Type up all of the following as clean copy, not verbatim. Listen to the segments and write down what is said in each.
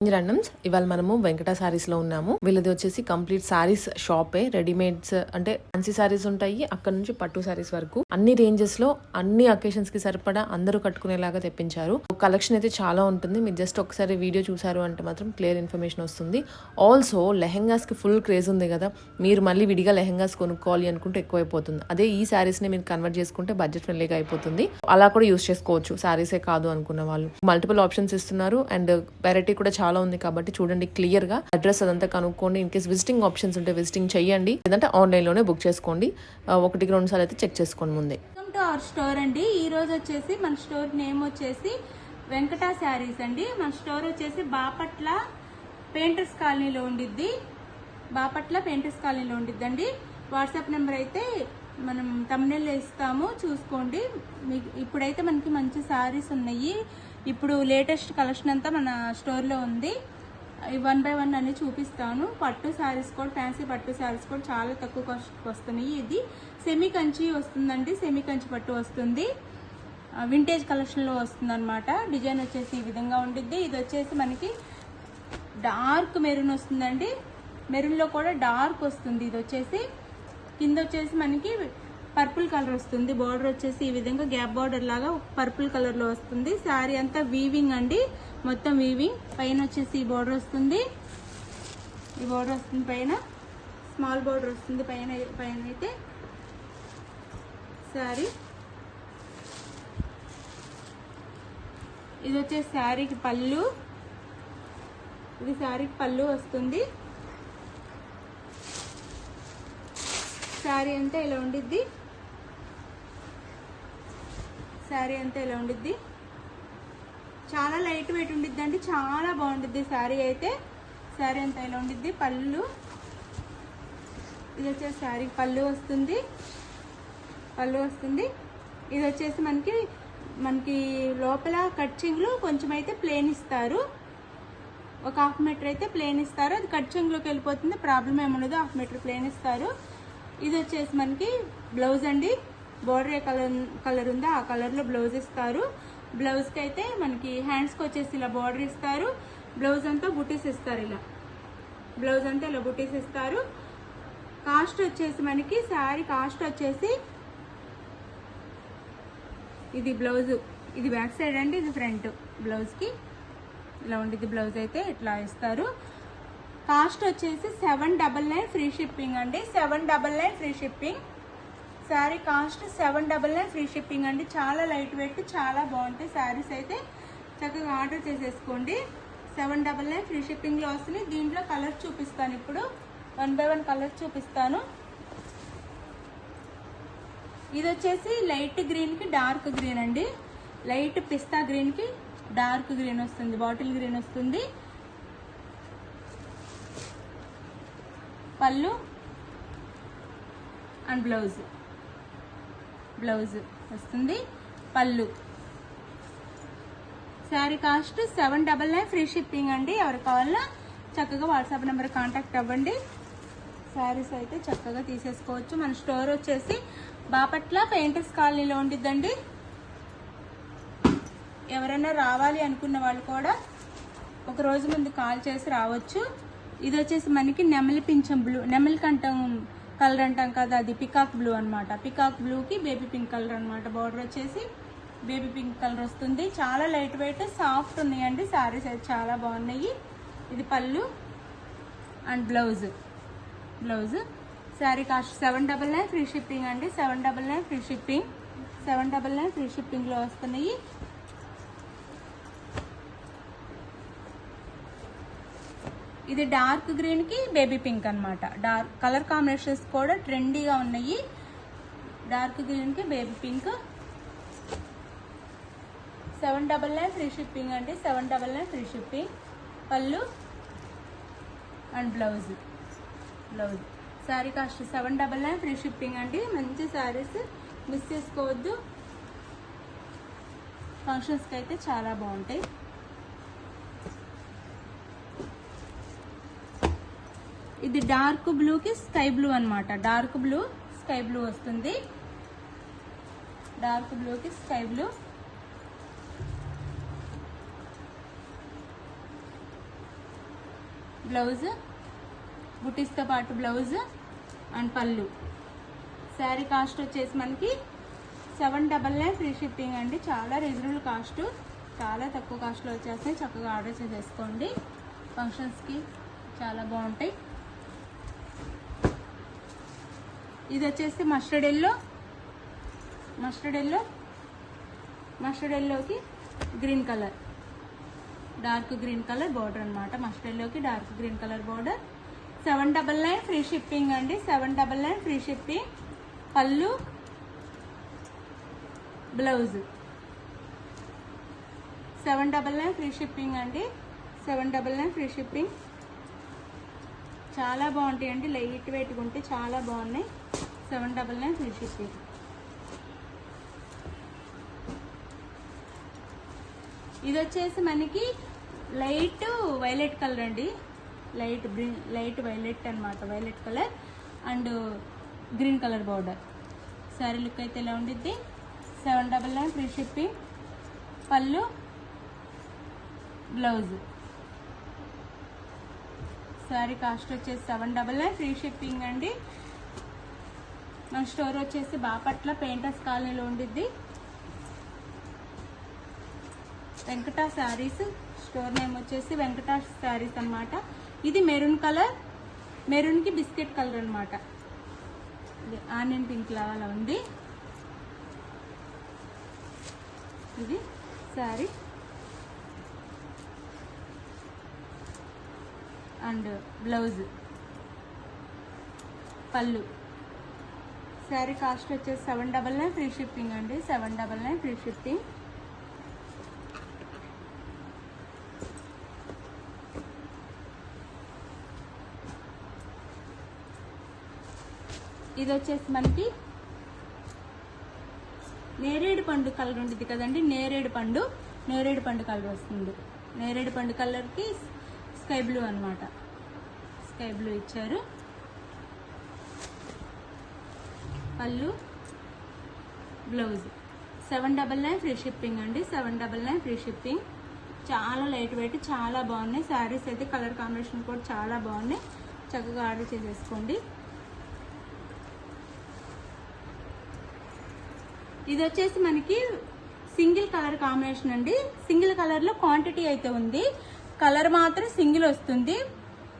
Morning randoms. ఇవాళ మనము వెంకట సారీస్ లో ఉన్నాము. వీళ్ళది వచ్చేసి కంప్లీట్ సారీస్ షాపే. రెడీమేడ్స్ అంటే ఫ్యాన్సీ సారీస్ ఉంటాయి, అక్కడ నుంచి పట్టు సారీస్ వరకు అన్ని రేంజెస్ లో అన్ని అకేషన్స్ కి సరిపడా అందరూ కట్టుకునేలాగా తెప్పించారు. కలెక్షన్ అయితే చాలా ఉంటుంది. మీరు జస్ట్ ఒకసారి వీడియో చూసారు అంటే మాత్రం క్లియర్ ఇన్ఫర్మేషన్ వస్తుంది. ఆల్సో లెహెంగాస్ కి ఫుల్ క్రేజ్ ఉంది కదా, మీరు మళ్ళీ విడిగా లెహెంగాస్ కొనుక్కోవాలి అనుకుంటే ఎక్కువైపోతుంది. అదే ఈ సారీస్ ని మీరు కన్వర్ట్ చేసుకుంటే బడ్జెట్ ఫ్రెండ్లీగా అయిపోతుంది. అలా కూడా యూస్ చేసుకోవచ్చు, సారీసే కాదు అనుకున్న వాళ్ళు. మల్టిపుల్ ఆప్షన్స్ ఇస్తున్నారు అండ్ వెరైటీ కూడా చాలా ఉంది కాబట్టి చూడండి క్లియర్ గా. అడ్రస్ అదంతా కనుక్కోండి. ఇన్ కేస్ విజిటింగ్ ఆప్షన్స్ ఉంటే విజిటింగ్ చెయ్యండి, లేదంటే ఆన్లైన్ లోనే బుక్ చేసుకోండి. 1-2 సార్లు అయితే చెక్ చేసుకోండి ముందే. వెల్కమ్ టు అవర్ స్టోర్ అండి. ఈ రోజు వచ్చేసి మన స్టోర్ నేమ్ వచ్చేసి వెంకట శారీస్ అండి. మన స్టోర్ వచ్చేసి బాపట్ల పెయింటర్స్ కాలనీలో ఉండిద్ది. అండి. వాట్సాప్ నెంబర్ అయితే మనం తమ్ముళ్ళు ఇస్తాము, చూసుకోండి. మీకు ఇప్పుడైతే మనకి మంచి శారీస్ ఉన్నాయి. ఇప్పుడు లేటెస్ట్ కలెక్షన్ అంతా మన స్టోర్లో ఉంది. 1 by 1 అన్ని చూపిస్తాను. పట్టు శారీస్ కూడా, ఫ్యాన్సీ పట్టు శారీస్ కూడా చాలా తక్కువ కాస్ట్కి వస్తున్నాయి. ఇది సెమీ కంచి వస్తుందండి, సెమీ కంచి పట్టు వస్తుంది. వింటేజ్ కలెక్షన్లో వస్తుంది అనమాట. డిజైన్ వచ్చేసి ఈ విధంగా ఉండిద్ది. ఇది వచ్చేసి మనకి డార్క్ మెరూన్ వస్తుందండి. మెరూన్లో కూడా డార్క్ వస్తుంది. ఇది వచ్చేసి కింద వచ్చేసి మనకి పర్పుల్ కలర్ వస్తుంది. బార్డర్ వచ్చేసి ఈ విధంగా గ్యాప్ బార్డర్ లాగా పర్పుల్ కలర్ లో వస్తుంది. శారీ అంతా వీవింగ్ అండి, మొత్తం వీవింగ్. పైన వచ్చేసి ఈ బార్డర్ వస్తుంది, పైన స్మాల్ బార్డర్ వస్తుంది. పైన అయితే శారీ ఇది వచ్చేసి శారీకి పళ్ళు. ఇది శారీకి పళ్ళు వస్తుంది. శారీ అంతా ఇలా ఉండిద్ది. చాలా లైట్ వెయిట్ ఉండిద్ది అండి, చాలా బాగుండిద్ది శారీ అయితే. శారీ అంతా ఇలా ఉండిద్ది. పళ్ళు ఇది వచ్చేసి శారీకి పళ్ళు వస్తుంది. ఇది వచ్చేసి మనకి లోపల కట్చింగ్లు కొంచెం అయితే ప్లేన్ ఇస్తారు. ఒక 1/2 మీటర్ అయితే ప్లేన్ ఇస్తారు. అది కట్చింగ్లోకి వెళ్ళిపోతుంది, ప్రాబ్లం ఏముండదు. 1/2 మీటర్ ప్లేన్ ఇస్తారు. ఇది వచ్చేసి మనకి బ్లౌజ్ అండి. బోర్డర్ ఏ కలర్ ఉందో ఆ కలర్లో బ్లౌజ్ ఇస్తారు. బ్లౌజ్కి అయితే మనకి హ్యాండ్స్కి వచ్చేసి ఇలా బోర్డర్ ఇస్తారు. బ్లౌజ్ అంతా బుటీస్ ఇస్తారు. ఇలా బుటీస్ ఇస్తారు. కాస్ట్ వచ్చేసి మనకి శారీ కాస్ట్ వచ్చేసి, ఇది బ్లౌజ్, ఇది బ్యాక్ సైడ్ అండి, ఇది ఫ్రంట్. బ్లౌజ్కి ఇలా ఉండిద్ది. బ్లౌజ్ అయితే ఇట్లా ఇస్తారు. కాస్ట్ వచ్చేసి 799 ఫ్రీ షిప్పింగ్ అండి. 799 free shipping. Sari cost 799 free shipping అండి. చాలా లైట్ వెయిట్, చాలా బాగుంటాయి శారీస్ అయితే. చక్కగా ఆర్డర్ చేసేసుకోండి. 799 ఫ్రీ షిప్పింగ్లో వస్తుంది. దీంట్లో కలర్ చూపిస్తాను ఇప్పుడు. 1 by 1 కలర్ చూపిస్తాను. ఇది వచ్చేసి లైట్ గ్రీన్కి డార్క్ గ్రీన్ అండి. లైట్ పిస్తా గ్రీన్కి డార్క్ గ్రీన్ వస్తుంది, బాటిల్ గ్రీన్ వస్తుంది. పళ్ళు అండ్ బ్లౌజ్ వస్తుంది. పళ్ళు. శారీ కాస్ట్ 799 ఫ్రీ షిప్పింగ్ అండి. ఎవరికి కావాలన్నా చక్కగా వాట్సాప్ నెంబర్ కాంటాక్ట్ అవ్వండి. శారీస్ అయితే చక్కగా తీసేసుకోవచ్చు. మన స్టోర్ వచ్చేసి బాపట్ల పెయింటర్స్ కాలనీలో ఉండిద్దండి. ఎవరైనా రావాలి అనుకున్న వాళ్ళు కూడా ఒక రోజు ముందు కాల్ చేసి రావచ్చు. ఇది వచ్చేసి మనకి నెమలి పింఛం బ్లూ, నెమలి కంఠం కలర్ అంటాం కదా, అది పికాక్ బ్లూ అనమాట. పికాక్ బ్లూకి బేబీ పింక్ కలర్ అనమాట. బార్డర్ వచ్చేసి బేబీ పింక్ కలర్ వస్తుంది. చాలా లైట్ వెయిట్, సాఫ్ట్ ఉన్నాయండి శారీస్ అయితే, చాలా బాగున్నాయి. ఇది పళ్ళు and blouse. Sari cost 799 free shipping అండి. 799 ఫ్రీ షిప్పింగ్. 799 ఫ్రీ షిప్పింగ్లో వస్తున్నాయి. ఇది డార్క్ గ్రీన్ కి బేబీ పింక్ అనమాట. డార్క్ కలర్ కాంబినేషన్స్ కూడా ట్రెండీగా ఉన్నాయి. డార్క్ గ్రీన్ కి బేబీ పింక్. 799 ఫ్రీ షిప్పింగ్ అండి. 799 ఫ్రీ షిప్పింగ్. పళ్ళు and blouse. Sari cost 799 free shipping అండి. మంచి శారీస్ మిస్ చేసుకోవద్దు. ఫంక్షన్స్కి అయితే చాలా బాగుంటాయి. ఇది డార్క్ బ్లూకి స్కై బ్లూ అనమాట. డార్క్ బ్లూ స్కై బ్లూ వస్తుంది. బ్లౌజ్, బుటీస్తో పాటు బ్లౌజ్ అండ్ పళ్ళు. శారీ కాస్ట్ వచ్చేసి మనకి 799 ఫ్రీ షిప్పింగ్ అండి. చాలా రీజనబుల్ కాస్ట్, చాలా తక్కువ కాస్ట్లో వచ్చేస్తాయి. చక్కగా ఆర్డర్ చేసేసుకోండి, ఫంక్షన్స్కి చాలా బాగుంటాయి. ఇది వచ్చేసి మస్టర్డ్ ఎల్లోకి green colour, dark green colour border అనమాట. మస్టర్డ్ ఎల్లోకి dark green colour border. 799 free shipping అండి. 799 ఫ్రీ షిప్పింగ్. పళ్ళు, బ్లౌజ్. 799 ఫ్రీ షిప్పింగ్ అండి. 799 ఫ్రీ షిప్పింగ్. చాలా బాగుంటాయి అండి, లైట్ వెయిట్గా ఉంటే చాలా బాగున్నాయి. 799 ఫ్రీ షిప్పింగ్. ఇది వచ్చేసి మనకి లైట్ వైలెట్ కలర్ అండి, లైట్ వైలెట్ అనమాట. Violet colour and green colour border. Sari look అయితే ఇలా ఉండిద్ది. 799 ఫ్రీ షిప్పింగ్. పళ్ళు, బ్లౌజ్. శారీ కాస్ట్ వచ్చేసి 799 ఫ్రీ షిప్పింగ్ అండి. మన స్టోర్ వచ్చేసి బాపట్ల పెయింటర్స్ కాలనీలో ఉండిద్ది. వెంకట శారీస్, స్టోర్ నేమ్ వచ్చేసి వెంకట శారీస్ అనమాట. ఇది మెరూన్ కలర్, మెరూన్కి బిస్కెట్ కలర్ అనమాట. ఆనియన్ పింక్ లాగా ఉంది. ఇది శారీ అండ్ బ్లౌజ్, పళ్ళు. శారీ కాస్ట్ వచ్చేసి 799 ఫ్రీ షిప్పింగ్ అండి. 799 ఫ్రీ షిప్పింగ్. ఇది వచ్చేసి మనకి నేరేడు పండు కలర్ ఉంటుంది కదండి, నేరేడు పండు కలర్ వస్తుంది. నేరేడు పండు కలర్కి స్కై బ్లూ అనమాట. స్కై బ్లూ ఇచ్చారు. పళ్ళు, బ్లౌజ్. 799 ఫ్రీ షిప్పింగ్ అండి. 799 ఫ్రీ షిప్పింగ్. చాలా లైట్ వెయిట్, చాలా బాగున్నాయి శారీస్ అయితే. కలర్ కాంబినేషన్ కూడా చాలా బాగున్నాయి. చక్కగా ఆర్డర్ చేసేసుకోండి. ఇది వచ్చేసి మనకి సింగిల్ కలర్ కాంబినేషన్ అండి. సింగిల్ కలర్లో క్వాంటిటీ అయితే ఉంది, కలర్ మాత్రం సింగిల్ వస్తుంది,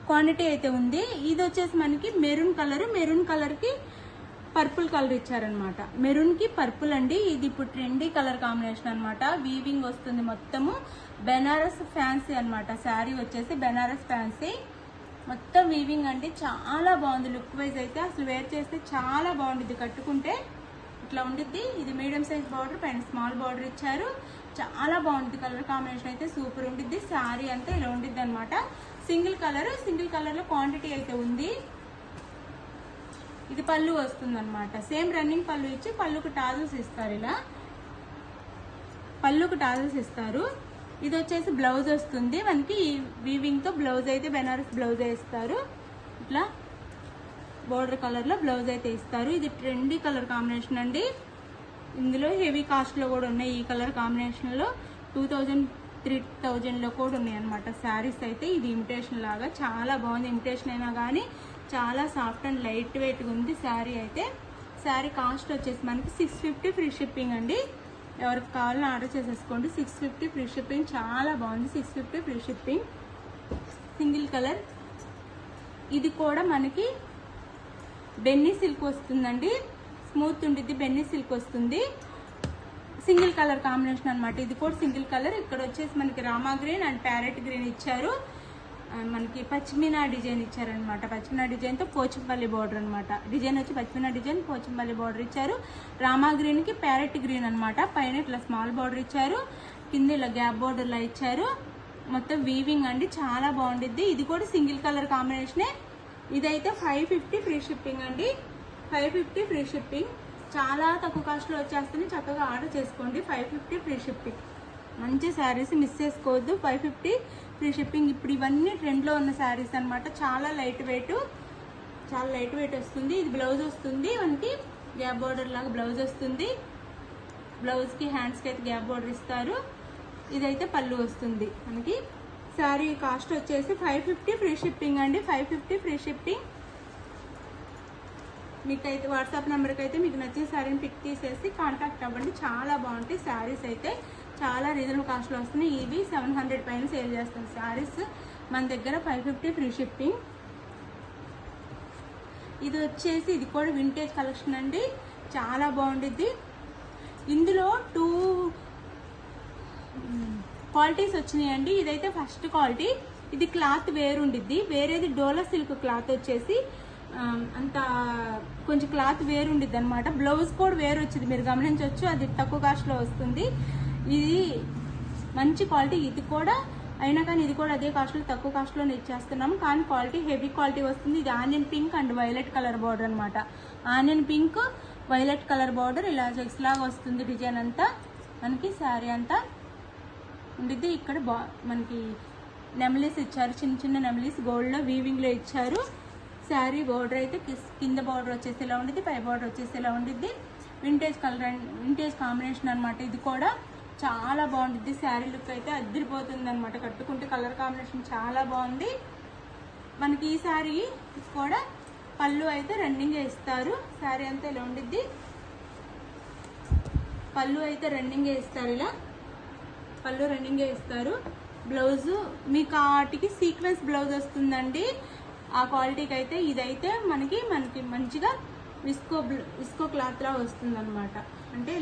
క్వాంటిటీ అయితే ఉంది. ఇది వచ్చేసి మనకి మెరూన్ కలర్కి పర్పుల్ కలర్ ఇచ్చారనమాట. మెరూన్కి పర్పుల్ అండి. ఇది ఇప్పుడు ట్రెండీ కలర్ కాంబినేషన్ అనమాట. వీవింగ్ వస్తుంది మొత్తము. బెనారస్ ఫ్యాన్సీ అనమాట. శారీ వచ్చేసి బెనారస్ ఫ్యాన్సీ, మొత్తం వీవింగ్ అండి. చాలా బాగుంది లుక్ వైజ్ అయితే. అసలు వేర్ చేస్తే చాలా బాగుంటుంది, కట్టుకుంటే ఇట్లా ఉండిద్ది. ఇది మీడియం సైజ్ బార్డర్, పైన స్మాల్ బార్డర్ ఇచ్చారు. చాలా బాగుంటుంది. కలర్ కాంబినేషన్ అయితే సూపర్ ఉండిద్ది. శారీ అంతా ఇలా ఉండిద్ది అనమాట. సింగిల్ కలర్లో క్వాంటిటీ అయితే ఉంది. ఇది పళ్ళు వస్తుంది అనమాట. సేమ్ రన్నింగ్ పళ్ళు ఇచ్చి పళ్ళుకు టాజల్స్ ఇస్తారు. ఇలా పళ్ళుకు టాజల్స్ ఇస్తారు. ఇది వచ్చేసి బ్లౌజ్ వస్తుంది మనకి. వీవింగ్ తో బ్లౌజ్ అయితే బెనారస్ బ్లౌజ్ ఇస్తారు. ఇట్లా బోర్డర్ కలర్ లో బ్లౌజ్ అయితే ఇస్తారు. ఇది ట్రెండీ కలర్ కాంబినేషన్ అండి. ఇందులో హెవీ కాస్ట్ లో కూడా ఉన్నాయి. ఈ కలర్ కాంబినేషన్ లో 2000, 3000 లో కూడా ఉన్నాయి అనమాట శారీస్ అయితే. ఇది ఇమిటేషన్ లాగా చాలా బాగుంది. ఇమిటేషన్ అయినా కానీ చాలా సాఫ్ట్ అండ్ లైట్ వెయిట్ గా ఉంది శారీ అయితే. శారీ కాస్ట్ వచ్చేసి మనకి 650 ఫ్రీ షిప్పింగ్ అండి. ఎవరికి కావాలని ఆర్డర్ చేసేసుకోండి. 650 ఫ్రీ షిప్పింగ్. చాలా బాగుంది. 650 ఫ్రీ షిప్పింగ్. Single colour. ఇది కూడా మనకి బెన్నీ సిల్క్ వస్తుందండి. స్మూత్ ఉండిద్ది, బెన్నీ సిల్క్ వస్తుంది. సింగిల్ కలర్ కాంబినేషన్ అనమాట. ఇది కూడా సింగిల్ కలర్. ఇక్కడ వచ్చేసి మనకి Rama green and parrot green ఇచ్చారు. మనకి పచ్చిమినా డిజైన్ ఇచ్చారనమాట. పచ్చిమినా డిజైన్తో పోచంపల్లి బార్డర్ అనమాట. డిజైన్ వచ్చి పచ్చిమినా డిజైన్, పోచంపల్లి బార్డర్ ఇచ్చారు. రామా గ్రీన్కి ప్యారెట్ గ్రీన్ అనమాట. పైన ఇట్లా స్మాల్ బార్డర్ ఇచ్చారు, కింద ఇలా గ్యాప్ బార్డర్లా ఇచ్చారు. మొత్తం వీవింగ్ అండి, చాలా బాగుండిద్ది. ఇది కూడా సింగిల్ కలర్ కాంబినేషనే. ఇదైతే 550 ఫ్రీ షిప్పింగ్ అండి. 550 ఫ్రీ షిప్పింగ్. చాలా తక్కువ కాస్ట్లో వచ్చేస్తుంది. చక్కగా ఆర్డర్ చేసుకోండి. 550 ఫ్రీ షిప్పింగ్. మంచి శారీస్ మిస్ చేసుకోవద్దు. 550 ఫ్రీ షిప్పింగ్. ఇప్పుడు ఇవన్నీ ట్రెండ్లో ఉన్న శారీస్ అనమాట. చాలా లైట్ వెయిట్ వస్తుంది. ఇది బ్లౌజ్ వస్తుంది మనకి. గ్యాప్ బార్డర్ లాగా బ్లౌజ్ వస్తుంది. బ్లౌజ్కి హ్యాండ్స్కి అయితే గ్యాప్ బార్డర్ ఇస్తారు. ఇదైతే పళ్ళు వస్తుంది మనకి. శారీ కాస్ట్ వచ్చేసి 550 ఫ్రీ షిప్పింగ్ అండి. 550 ఫ్రీ షిప్పింగ్. మీకైతే వాట్సాప్ నెంబర్కి అయితే మీకు నచ్చిన శారీని పిక్ తీసేసి కాంటాక్ట్ అవ్వండి. చాలా బాగుంటాయి శారీస్ అయితే, చాలా రీజనబుల్ కాస్ట్లో వస్తున్నాయి. ఇవి 700 పైన సేల్ చేస్తాం శారీస్. మన దగ్గర 550 ఫ్రీ షిప్పింగ్. ఇది వచ్చేసి ఇది కూడా వింటేజ్ కలెక్షన్ అండి, చాలా బాగుండిద్ది. ఇందులో 2 క్వాలిటీస్ వచ్చినాయండి. ఇదైతే ఫస్ట్ క్వాలిటీ, ఇది క్లాత్ వేరుండిద్ది. వేరేది డోలా సిల్క్ క్లాత్ వచ్చేసి అంత కొంచెం క్లాత్ వేరుండిద్ది అనమాట. బ్లౌజ్ కూడా వేరు వచ్చింది, మీరు గమనించవచ్చు. అది తక్కువ కాస్ట్లో వస్తుంది. ఇది మంచి క్వాలిటీ. ఇది కూడా అయినా కానీ ఇది కూడా అదే కాస్ట్లో, తక్కువ కాస్ట్లోనే ఇచ్చేస్తున్నాము. కానీ క్వాలిటీ హెవీ క్వాలిటీ వస్తుంది. ఇది onion pink and violet colour border అనమాట. Onion pink violet colour border ఇలా చెక్స్ లాగా వస్తుంది. డిజైన్ అంతా మనకి శారీ అంతా ఉండిద్ది. ఇక్కడ మనకి నెమలీస్ ఇచ్చారు, చిన్న చిన్న నెమలీస్ గోల్డ్లో వీవింగ్లో ఇచ్చారు. శారీ బార్డర్ అయితే కింద బార్డర్ వచ్చేసి ఇలా ఉండిద్ది, పై బార్డర్ వచ్చేసి ఇలా ఉండిద్ది. Vintage colour and vintage combination అనమాట. ఇది కూడా చాలా బాగుంటుంది. శారీ లుక్ అయితే అద్దరిపోతుంది అనమాట. కట్టుకుంటే కలర్ కాంబినేషన్ చాలా బాగుంది. మనకి ఈ శారీ కూడా పళ్ళు అయితే రన్నింగ్ ఇస్తారు. శారీ అంతా ఇలా ఉండిద్ది. పళ్ళు అయితే రన్నింగ్ ఇస్తారు, ఇలా పళ్ళు రన్నింగ్ ఇస్తారు. బ్లౌజ్ మీకు వాటికి సీక్వెన్స్ బ్లౌజ్ వస్తుందండి. ఆ క్వాలిటీకి అయితే ఇదైతే మనకి మంచిగా విస్కో క్లాత్ లా వస్తుంది అనమాట. అంటే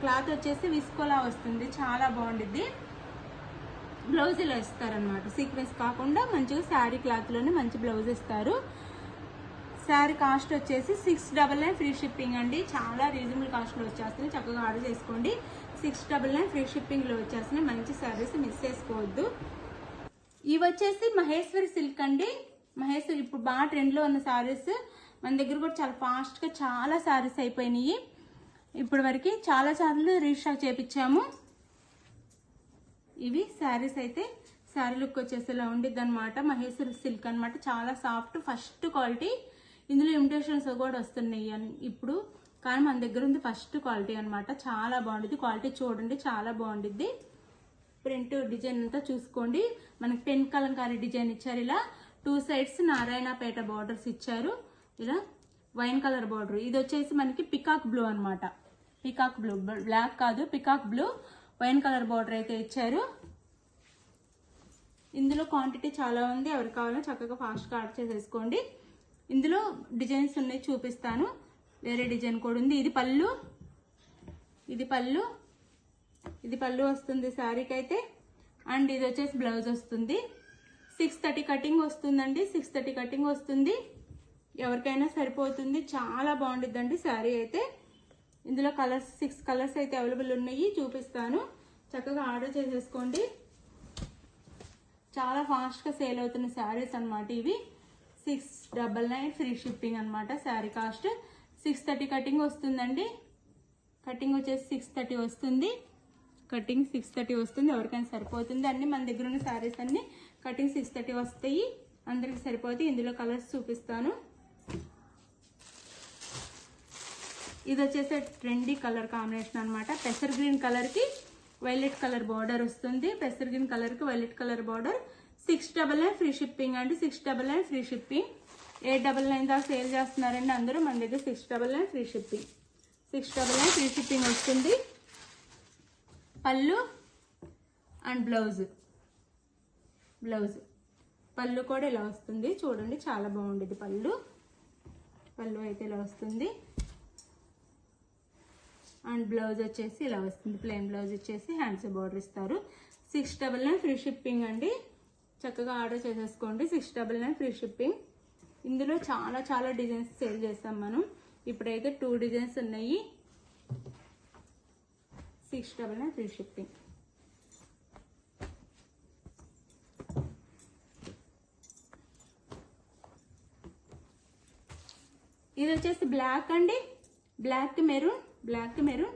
క్లాత్ వచ్చేసి విస్కోలా వస్తుంది, చాలా బాగుండిద్ది. బ్లౌజ్ ఇలా ఇస్తారనమాట, సీక్వెన్స్ కాకుండా మంచిగా శారీ క్లాత్లోనే మంచి బ్లౌజ్ ఇస్తారు. శారీ కాస్ట్ వచ్చేసి 699 ఫ్రీ షిప్పింగ్ అండి. చాలా రీజనబుల్ కాస్ట్లో వచ్చేస్తున్నాయి, చక్కగా ఆర్డర్ చేసుకోండి. 699 ఫ్రీ షిప్పింగ్లో వచ్చేస్తున్నాయి. మంచి శారీస్ మిస్ చేసుకోవద్దు. ఇవి వచ్చేసి మహేశ్వరి సిల్క్ అండి. మహేశ్వరి ఇప్పుడు బాగా ట్రెండ్లో ఉన్న శారీస్. మన దగ్గర కూడా చాలా ఫాస్ట్గా చాలా శారీస్ అయిపోయినాయి. ఇప్పుడు వరకు చాలా సార్లు రీస్టాక్ చేపించాము. ఇవి శారీస్ అయితే శారీ లుక్ వచ్చేసి ఇలా ఉండిద్ది అనమాట. మహేశ్వరి సిల్క్ అనమాట, చాలా సాఫ్ట్, ఫస్ట్ క్వాలిటీ. ఇందులో ఇమిటేషన్స్ కూడా వస్తున్నాయి ఇప్పుడు, కానీ మన దగ్గర ఉంది ఫస్ట్ క్వాలిటీ అనమాట. చాలా బాగుండిద్ది. క్వాలిటీ చూడండి, చాలా బాగుండిద్ది. ప్రింట్ డిజైన్ అంతా చూసుకోండి. మనకి పెన్ కలంకారీ డిజైన్ ఇచ్చారు. ఇలా 2 సైడ్స్ నారాయణపేట బార్డర్స్ ఇచ్చారు. ఇలా వైన్ కలర్ బార్డర్. ఇది వచ్చేసి మనకి పికాక్ బ్లూ అనమాట. పికాక్ బ్లూ, బ్లాక్ కాదు, peacock blue wine colour border అయితే ఇచ్చారు. ఇందులో క్వాంటిటీ చాలా ఉంది, ఎవరికి కావాలో చక్కగా ఫాస్ట్గా ఆర్డర్ చేసేసుకోండి. ఇందులో డిజైన్స్ ఉన్నాయి, చూపిస్తాను. వేరే డిజైన్ కూడా ఉంది. ఇది పళ్ళు, ఇది పళ్ళు, ఇది పళ్ళు వస్తుంది శారీకి అయితే. అండ్ ఇది వచ్చేసి బ్లౌజ్ వస్తుంది. 630 కటింగ్ వస్తుందండి. 630 కటింగ్ వస్తుంది, ఎవరికైనా సరిపోతుంది. చాలా బాగుండిద్దండి శారీ అయితే. ఇందులో కలర్స్ 6 కలర్స్ అయితే అవైలబుల్ ఉన్నాయి, చూపిస్తాను. చక్కగా ఆర్డర్ చేసేసుకోండి. చాలా ఫాస్ట్గా సేల్ అవుతున్న శారీస్ అనమాట ఇవి. 699 ఫ్రీ షిప్పింగ్ అనమాట. శారీ కాస్ట్ 630 కటింగ్ వస్తుందండి. కటింగ్ వచ్చేసి 630 వస్తుంది. కటింగ్ 630 వస్తుంది, ఎవరికైనా సరిపోతుంది. అన్ని మన దగ్గర ఉన్న శారీస్ అన్ని కటింగ్ 630 వస్తాయి, అందరికి సరిపోతాయి. ఇందులో కలర్స్ చూపిస్తాను. ఇది వచ్చేసి ట్రెండీ కలర్ కాంబినేషన్ అనమాట. పెసర్ గ్రీన్ కలర్ కి వైలెట్ కలర్ బార్డర్ వస్తుంది. పెసర్ గ్రీన్ కలర్ కి violet colour border. 699 free shipping అండి. 699 ఫ్రీ షిప్పింగ్. 899 దాకా సేల్ చేస్తున్నారండి అందరూ. మన దగ్గర 699 ఫ్రీ షిప్పింగ్. 699 ఫ్రీ షిప్పింగ్ వస్తుంది. పళ్ళు అండ్ బ్లౌజ్. పళ్ళు కూడా ఇలా వస్తుంది, చూడండి చాలా బాగుండేది. పళ్ళు అయితే ఇలా వస్తుంది. అండ్ బ్లౌజ్ వచ్చేసి ఇలా వస్తుంది, ప్లెయిన్ బ్లౌజ్ వచ్చేసి హ్యాండ్స్ బార్డర్ ఇస్తారు. 699 ఫ్రీ షిప్పింగ్ అండి. చక్కగా ఆర్డర్ చేసేసుకోండి. 699 ఫ్రీ షిప్పింగ్. ఇందులో చాలా చాలా డిజైన్స్ సేల్ చేస్తాం మనం. ఇప్పుడైతే 2 డిజైన్స్ ఉన్నాయి. 699 ఫ్రీ షిప్పింగ్. ఇది వచ్చేసి బ్లాక్ అండి. బ్లాక్ మెరూన్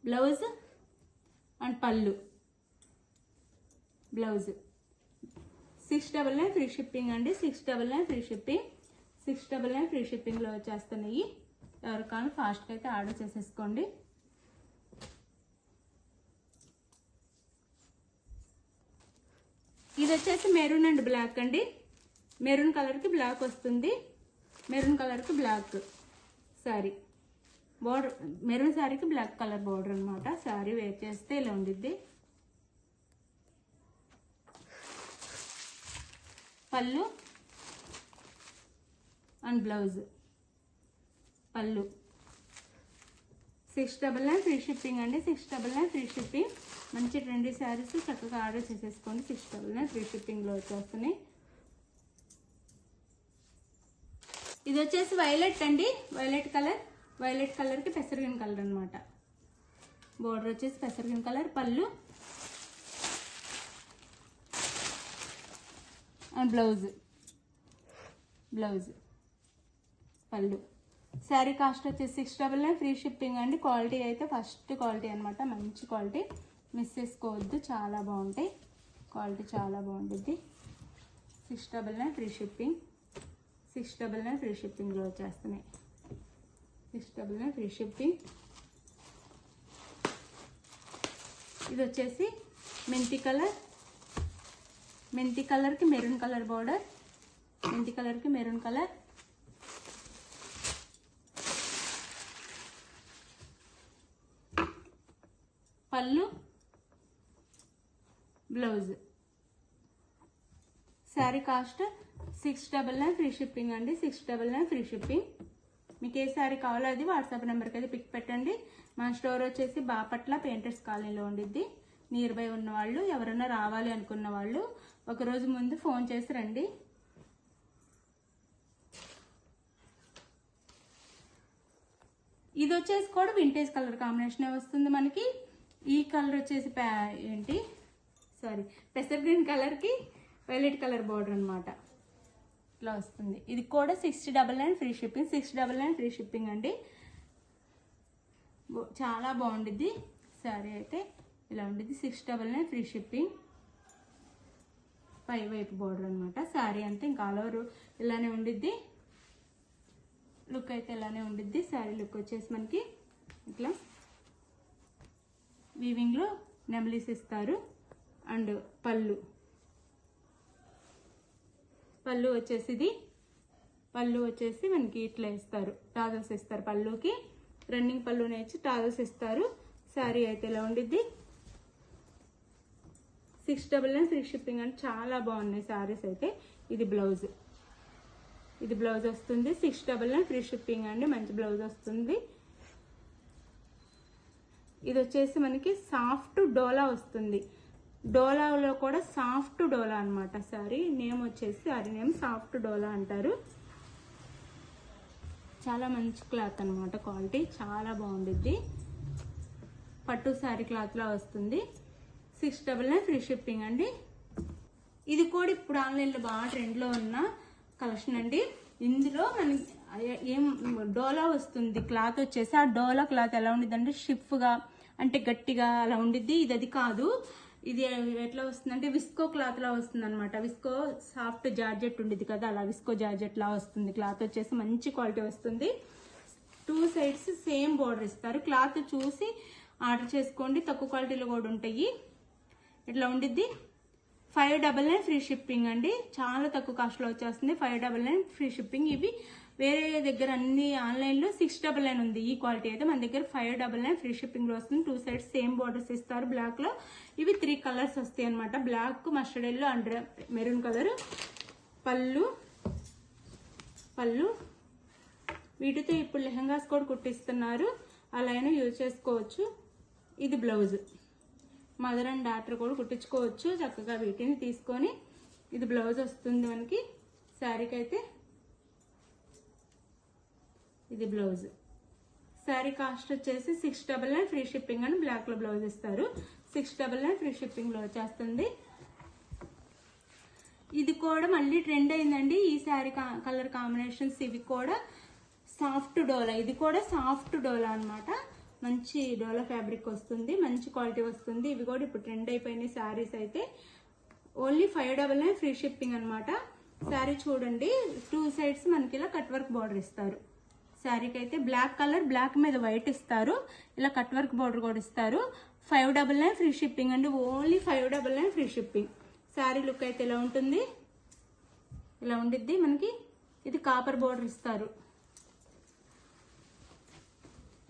బ్లౌజ్ అండ్ పళ్ళు. బ్లౌజ్ 699 ఫ్రీ షిప్పింగ్ అండి. 699 ఫ్రీ షిప్పింగ్. 699 ఫ్రీ షిప్పింగ్లో వచ్చేస్తున్నాయి. ఎవరికైనా ఫాస్ట్గా అయితే ఆర్డర్ చేసేసుకోండి. వచ్చేసి మెరూన్ అండ్ బ్లాక్ అండి. మెరూన్ కలర్కి బ్లాక్ వస్తుంది. మెరూన్ కలర్కి బ్లాక్ శారీ బోర్డర్, మెరూన్ శారీకి బ్లాక్ కలర్ బోర్డర్ అనమాట. శారీ వేర్ చేస్తే ఇలా ఉండిద్ది. పళ్ళు అండ్ బ్లౌజ్. పళ్ళు 699 ఫ్రీ షిప్పింగ్ అండి. 699 ఫ్రీ షిప్పింగ్. మంచి ట్రెండీ శారీస్ చక్కగా ఆర్డర్ చేసేసుకోండి. 699 ఫ్రీ షిప్పింగ్లో వచ్చేస్తున్నాయి. ఇది వచ్చేసి వైలెట్ అండి. వైలెట్ కలర్, వైలెట్ కలర్కి పెసరగిన్ కలర్ అనమాట. బోర్డర్ వచ్చేసి పెసరగిన్ కలర్. పళ్ళు అండ్ బ్లౌజ్. బ్లౌజ్ పళ్ళు. శారీ కాస్ట్ వచ్చేసి 699 ఫ్రీ షిప్పింగ్ అండి. క్వాలిటీ అయితే ఫస్ట్ క్వాలిటీ అనమాట. మంచి క్వాలిటీ, మిస్ చేసుకోవద్దు. చాలా బాగుంటాయి, క్వాలిటీ చాలా బాగుంటుంది. 699 ఫ్రీ షిప్పింగ్. 699 ఫ్రీ షిప్పింగ్లో వచ్చేస్తున్నాయి. 699 ఫ్రీ షిప్పింగ్. ఇది వచ్చేసి మెంతి కలర్. మెంతి కలర్కి మెరూన్ కలర్ బార్డర్. మెంతి కలర్కి మెరూన్ కలర్. పళ్ళు blouse. Sari cost 699 free shipping అండి. 699 ఫ్రీ షిప్పింగ్. మీకు ఏ శారీ కావాలో అది వాట్సాప్ నెంబర్కి అయితే పిక్ పెట్టండి. మా స్టోర్ వచ్చేసి బాపట్ల పెయింటర్స్ కాలనీలో ఉండిద్ది. నియర్ బై ఉన్న వాళ్ళు, ఎవరైనా రావాలి అనుకున్న వాళ్ళు ఒకరోజు ముందు ఫోన్ చేసి రండి. ఇది వచ్చేసి కూడా వింటేజ్ కలర్ కాంబినేషన్ వస్తుంది మనకి. ఈ కలర్ వచ్చేసి పెసర్ గ్రీన్ కలర్కి వైలెట్ కలర్ బార్డర్ అనమాట. ఇట్లా వస్తుంది. ఇది కూడా 699 ఫ్రీ షిప్పింగ్. 699 ఫ్రీ షిప్పింగ్ అండి. చాలా బాగుండిద్ది శారీ అయితే. ఇలా ఉండిద్ది. 699 ఫ్రీ షిప్పింగ్. పై వైపు బార్డర్ అనమాట. శారీ అంతా ఇంకా ఆల్ ఓవర్ ఇలానే ఉండిద్ది. లుక్ అయితే ఇలానే ఉండిద్ది. శారీ లుక్ వచ్చేసి మనకి ఇట్లా వీవింగ్లో నెమలీస్ ఇస్తారు. అండ్ పళ్ళు. పళ్ళు వచ్చేసి ఇది. పళ్ళు వచ్చేసి మనకి ఇట్లా ఇస్తారు, టాజల్స్ ఇస్తారు. పళ్ళుకి రన్నింగ్ పళ్ళునే ఇచ్చి టాజల్స్ ఇస్తారు. శారీ అయితే ఇలా ఉండిద్ది. 699 ఫ్రీ షిప్పింగ్ అని చాలా బాగున్నాయి శారీస్ అయితే. ఇది బ్లౌజ్. ఇది బ్లౌజ్ వస్తుంది. 699 ఫ్రీ షిప్పింగ్ అండి. మంచి బ్లౌజ్ వస్తుంది. ఇది వచ్చేసి మనకి సాఫ్ట్ డోలా వస్తుంది. డోలాలో కూడా సాఫ్ట్ డోలా అనమాట. శారీ నేమ్ వచ్చేసి శారీ నేమ్ సాఫ్ట్ డోలా అంటారు. చాలా మంచి క్లాత్ అనమాట. క్వాలిటీ చాలా బాగుండిద్ది. పట్టు శారీ క్లాత్లా వస్తుంది. 699 ఫ్రీ షిప్పింగ్ అండి. ఇది కూడా ఇప్పుడు ఆన్లైన్లో బాగా ట్రెండ్లో ఉన్న కలెక్షన్ అండి. ఇందులో మనకి ఏం డోలా వస్తుంది. క్లాత్ వచ్చేసి ఆ డోలా క్లాత్ ఎలా ఉండిద్ది అంటే షిఫ్గా, అంటే గట్టిగా అలా ఉండిద్ది. ఇది అది కాదు. ఇది ఎట్లా వస్తుందంటే విస్కో క్లాత్ లా వస్తుంది అనమాట. విస్కో సాఫ్ట్ జార్జెట్ ఉండిద్ది కదా, అలా విస్కో జార్జెట్ లా వస్తుంది. క్లాత్ వచ్చేసి మంచి క్వాలిటీ వస్తుంది. 2 సైడ్స్ సేమ్ బోర్డర్ ఇస్తారు. క్లాత్ చూసి ఆర్డర్ చేసుకోండి. తక్కువ క్వాలిటీలో కూడా ఉంటాయి. ఇట్లా ఉండిద్ది. 599 ఫ్రీ షిప్పింగ్ అండి. చాలా తక్కువ కాస్ట్లో వచ్చేస్తుంది. 599 ఫ్రీ షిప్పింగ్. ఇవి వేరే దగ్గర అన్ని ఆన్లైన్లో 699 ఉంది. ఈ క్వాలిటీ అయితే మన దగ్గర 599 ఫ్రీ షిప్పింగ్లో వస్తుంది. 2 సైడ్స్ సేమ్ బోర్డర్స్ ఇస్తారు బ్లాక్లో. ఇవి 3 కలర్స్ వస్తాయి అనమాట. Black, mustard yellow and maroon colour. పళ్ళు. పళ్ళు వీటితో ఇప్పుడు లెహంగాస్ కూడా కుట్టిస్తున్నారు. అలా అయినా యూజ్ చేసుకోవచ్చు. ఇది బ్లౌజ్. మదర్ అండ్ డాటర్ కూడా కుట్టించుకోవచ్చు చక్కగా వీటిని తీసుకొని. ఇది బ్లౌజ్ వస్తుంది మనకి శారీకి అయితే. ఇది బ్లౌజ్. శారీ కాస్ట్ వచ్చేసి 699 ఫ్రీ షిప్పింగ్ అని బ్లాక్లో బ్లౌజ్ ఇస్తారు. 699 ఫ్రీ షిప్పింగ్లో వచ్చేస్తుంది. ఇది కూడా మళ్ళీ ట్రెండ్ అయిందండి. ఈ శారీ కలర్ కాంబినేషన్స్ ఇవి కూడా సాఫ్ట్ డోలా. ఇది కూడా సాఫ్ట్ డోలా అనమాట. మంచి డోలా ఫ్యాబ్రిక్ వస్తుంది. మంచి క్వాలిటీ వస్తుంది. ఇవి కూడా ఇప్పుడు ట్రెండ్ అయిపోయినాయి శారీస్ అయితే. ఓన్లీ 599 ఫ్రీ షిప్పింగ్ అనమాట. శారీ చూడండి. 2 సైడ్స్ మనకి ఇలా కట్ వర్క్ బార్డర్ ఇస్తారు. శారీకి అయితే బ్లాక్ కలర్, బ్లాక్ మీద వైట్ ఇస్తారు. ఇలా కట్ వర్క్ బార్డర్ కూడా ఇస్తారు. 599 ఫ్రీ షిప్పింగ్ అండి. Only 599 free shipping. Sari look అయితే ఇలా ఉంటుంది, ఇలా ఉండిద్ది. మనకి ఇది కాపర్ బోర్డర్ ఇస్తారు.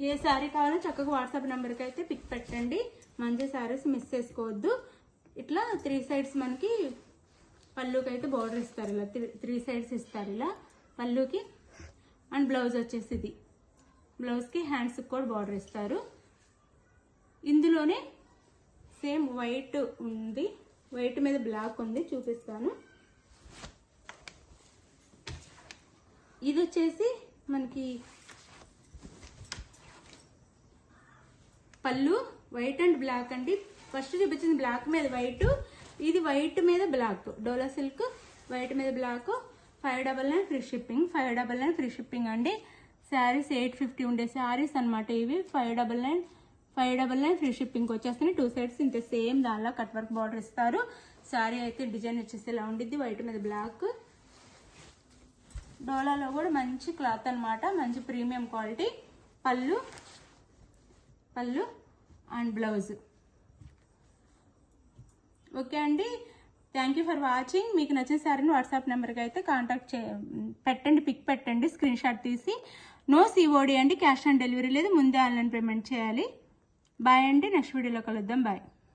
ఏ శారీ కావాలో చక్కగా వాట్సాప్ నెంబర్కి అయితే పిక్ పెట్టండి. మంచి శారీస్ మిస్ చేసుకోవద్దు. ఇట్లా 3 సైడ్స్ మనకి పళ్ళుకి అయితే బోర్డర్ ఇస్తారు, ఇలా 3 సైడ్స్ ఇస్తారు ఇలా పళ్ళుకి. అండ్ బ్లౌజ్ వచ్చేసి ఇది, బ్లౌజ్కి హ్యాండ్స్కి కూడా బార్డర్ ఇస్తారు. ఇందులోనే సేమ్ వైట్ ఉంది, వైట్ మీద బ్లాక్ ఉంది, చూపిస్తాను. ఇది వచ్చేసి మనకి పళ్ళు వైట్ అండ్ బ్లాక్ అండి. ఫస్ట్ చూపించింది బ్లాక్ మీద వైట్, ఇది వైట్ మీద బ్లాక్. డోలా సిల్క్ వైట్ మీద black. 599 free shipping. 599 free shipping అండి. శారీస్ 850 ఉండే శారీస్ అనమాట ఇవి. 599 ఫ్రీ షిప్పింగ్ వచ్చేస్తున్నాయి. 2 సైడ్స్ ఇంతే సేమ్ దానిలో కట్ వర్క్ బార్డర్ ఇస్తారు. శారీ అయితే డిజైన్ వచ్చేసి ఇలా ఉండిద్ది, వైట్ మీద బ్లాక్. డోలాలో కూడా మంచి క్లాత్ అనమాట, మంచి ప్రీమియం క్వాలిటీ. పళ్ళు అండ్ బ్లౌజ్. ఓకే అండి, థ్యాంక్ యూ ఫర్ వాచింగ్. మీకు నచ్చిన శారీని వాట్సాప్ నెంబర్కి అయితే కాంటాక్ట్ పెట్టండి, పిక్ పెట్టండి, స్క్రీన్ షాట్ తీసి. నో COD అండి, క్యాష్ ఆన్ డెలివరీ లేదు, ముందే ఆన్లైన్ పేమెంట్ చేయాలి. బాయ్ అండి, నెక్స్ట్ వీడియోలో కలుద్దాం. బాయ్.